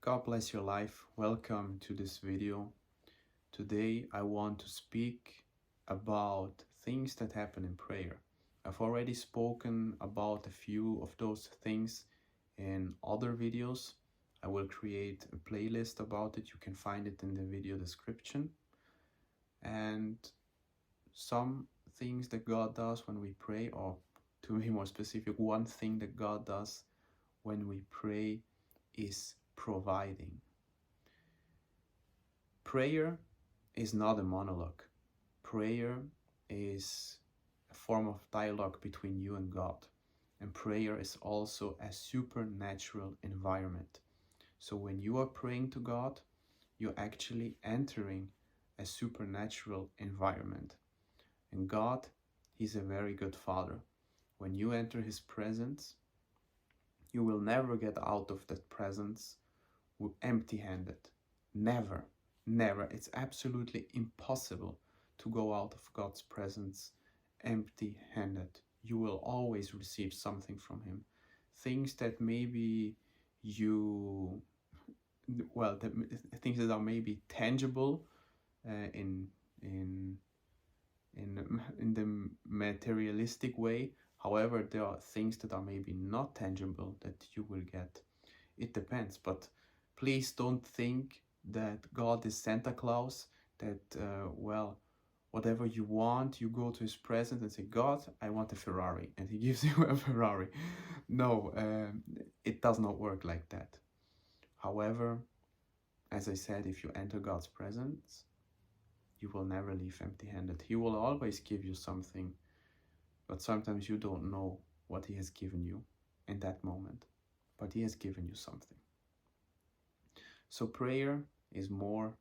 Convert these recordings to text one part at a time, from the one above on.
God bless your life. Welcome to this video. Today I want to speak about things that happen in prayer. I've already spoken about a few of those things in other videos. I will create a playlist about it. You can find it in the video description. And some things that God does when we pray, or to be more specific, one thing that God does when we pray is providing. Prayer is not a monologue. Prayer is a form of dialogue between you and God. And prayer is also a supernatural environment. So when you are praying to God, you're actually entering a supernatural environment. And God, He's a very good Father. When you enter His presence, you will never get out of that presence empty-handed. Never, never. It's absolutely impossible to go out of God's presence empty-handed. You will always receive something from Him. Things that maybe things that are maybe tangible in the materialistic way. However, there are things that are maybe not tangible that you will get. It depends, but please don't think that God is Santa Claus, that, whatever you want, you go to His presence and say, God, I want a Ferrari, and He gives you a Ferrari. No, it does not work like that. However, as I said, if you enter God's presence, you will never leave empty-handed. He will always give you something, but sometimes you don't know what He has given you in that moment, but He has given you something. So prayer is more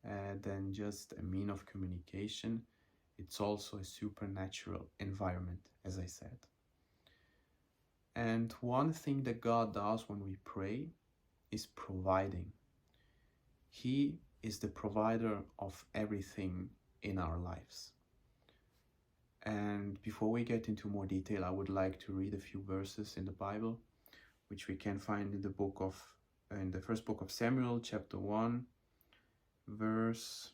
than just a mean of communication. It's also a supernatural environment, as I said. And one thing that God does when we pray is providing. He is the provider of everything in our lives. And before we get into more detail, I would like to read a few verses in the Bible, which we can find in the first book of Samuel, chapter 1, verse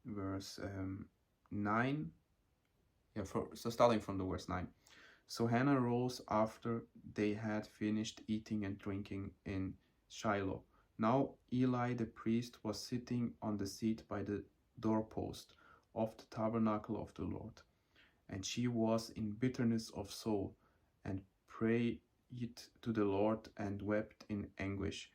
9. So starting from the verse 9. So Hannah rose after they had finished eating and drinking in Shiloh. Now Eli the priest was sitting on the seat by the doorpost of the tabernacle of the Lord. And she was in bitterness of soul, and prayed to the Lord, and wept in anguish.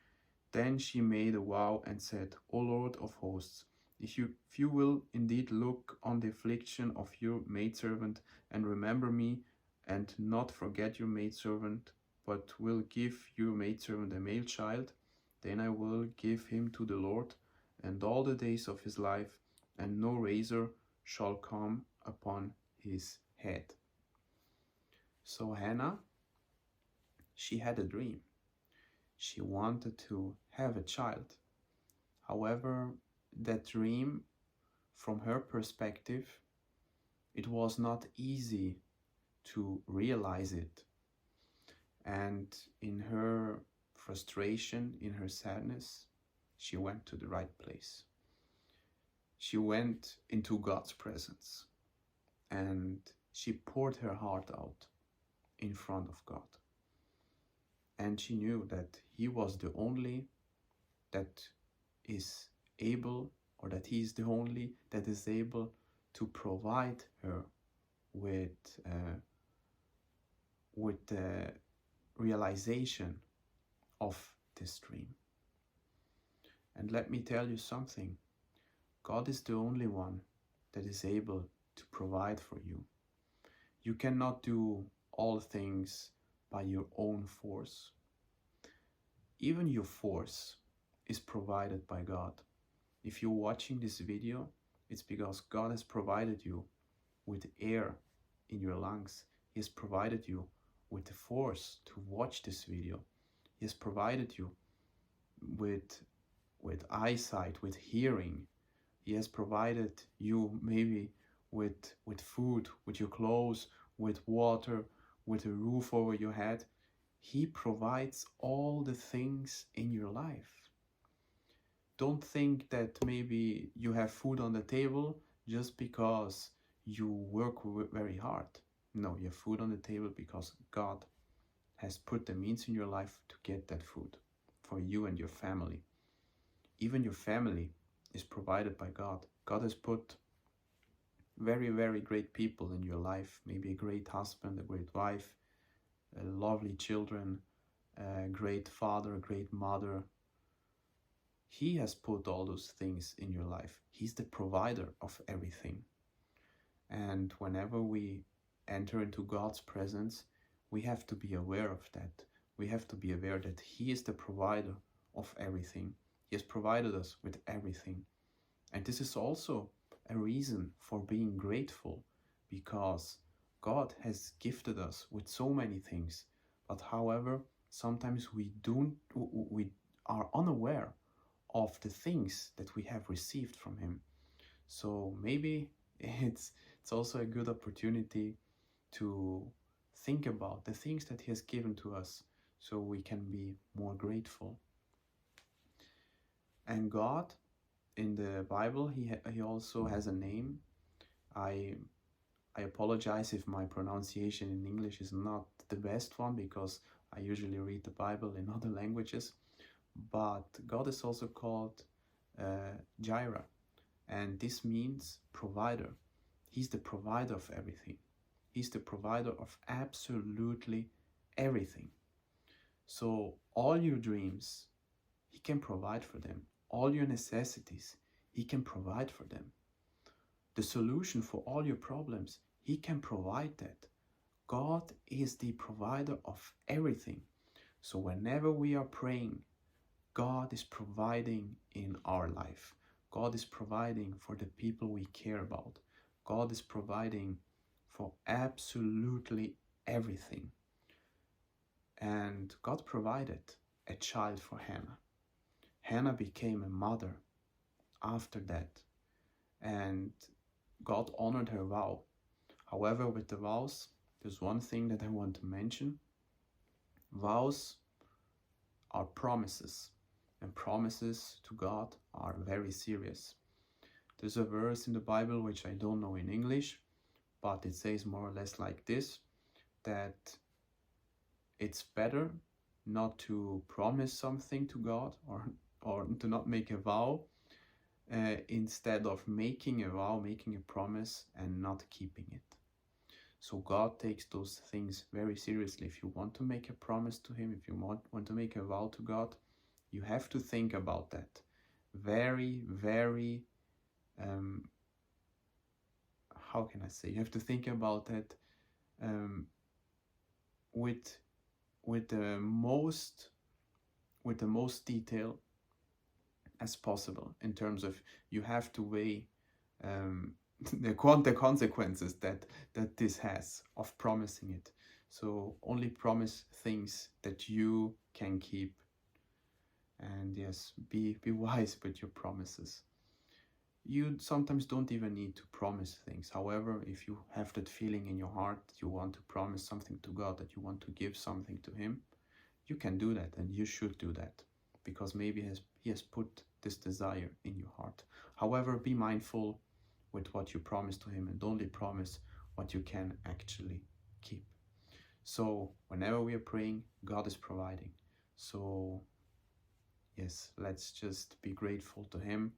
Then she made a vow and said, O Lord of hosts, if you will indeed look on the affliction of your maidservant, and remember me, and not forget your maidservant, but will give your maidservant a male child, then I will give him to the Lord, and all the days of his life, and no razor shall come upon his head. So Hannah, she had a dream. She wanted to have a child. However, that dream, from her perspective, it was not easy to realize it. And in her frustration, in her sadness, she went to the right place. She went into God's presence, and she poured her heart out in front of God. And she knew that He was the only that is able, or that He is the only that is able to provide her with the realization of this dream. And let me tell you something. God is the only one that is able to provide for you. You cannot do all things by your own force. Even your force is provided by God. If you're watching this video, it's because God has provided you with air in your lungs. He has provided you with the force to watch this video. He has provided you with eyesight, with hearing. He has provided you maybe with food, with your clothes, with water, with a roof over your head. He provides all the things in your life. Don't think that maybe you have food on the table just because you work very hard. No, you have food on the table because God has put the means in your life to get that food for you and your family. Even your family is provided by God. God has put very, very great people in your life. Maybe a great husband, a great wife, lovely children, a great father, a great mother. He has put all those things in your life. He's the provider of everything. And whenever we enter into God's presence, we have to be aware of that. We have to be aware that He is the provider of everything. He has provided us with everything. And this is also a reason for being grateful, because God has gifted us with so many things. But however, sometimes we are unaware of the things that we have received from Him. So maybe it's also a good opportunity to think about the things that He has given to us, so we can be more grateful. And God, in the Bible, he also has a name. I apologize if my pronunciation in English is not the best one, because I usually read the Bible in other languages. But God is also called Jireh, and this means provider. He's the provider of everything. He's the provider of absolutely everything. So all your dreams, He can provide for them. All your necessities, He can provide for them. The solution for all your problems, He can provide that. God is the provider of everything. So whenever we are praying, God is providing in our life. God is providing for the people we care about. God is providing for absolutely everything. And God provided a child for Hannah. Hannah became a mother after that, and God honored her vow. However, with the vows, there's one thing that I want to mention. Vows are promises, and promises to God are very serious. There's a verse in the Bible which I don't know in English, but it says more or less like this, that it's better not to promise something to God, or to not make a vow, instead of making a vow, making a promise and not keeping it. So God takes those things very seriously. If you want to make a promise to Him, if you want to make a vow to God, you have to think about that very, very, how can I say? You have to think about that with the most detail as possible, in terms of you have to weigh the consequences that this has of promising it. So only promise things that you can keep. And yes, be wise with your promises. You sometimes don't even need to promise things. However, if you have that feeling in your heart, you want to promise something to God, that you want to give something to Him, you can do that, and you should do that, because maybe He has put this desire in your heart. However, be mindful with what you promise to Him, and only promise what you can actually keep. So whenever we are praying, God is providing. So yes, let's just be grateful to Him.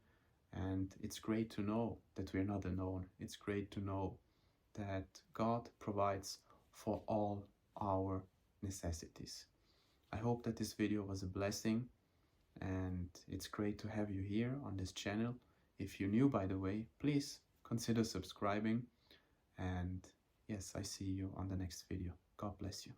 And it's great to know that we're not alone. It's great to know that God provides for all our necessities. I hope that this video was a blessing, and it's great to have you here on this channel. If you're new, by the way, please consider subscribing. And yes, I see you on the next video. God bless you.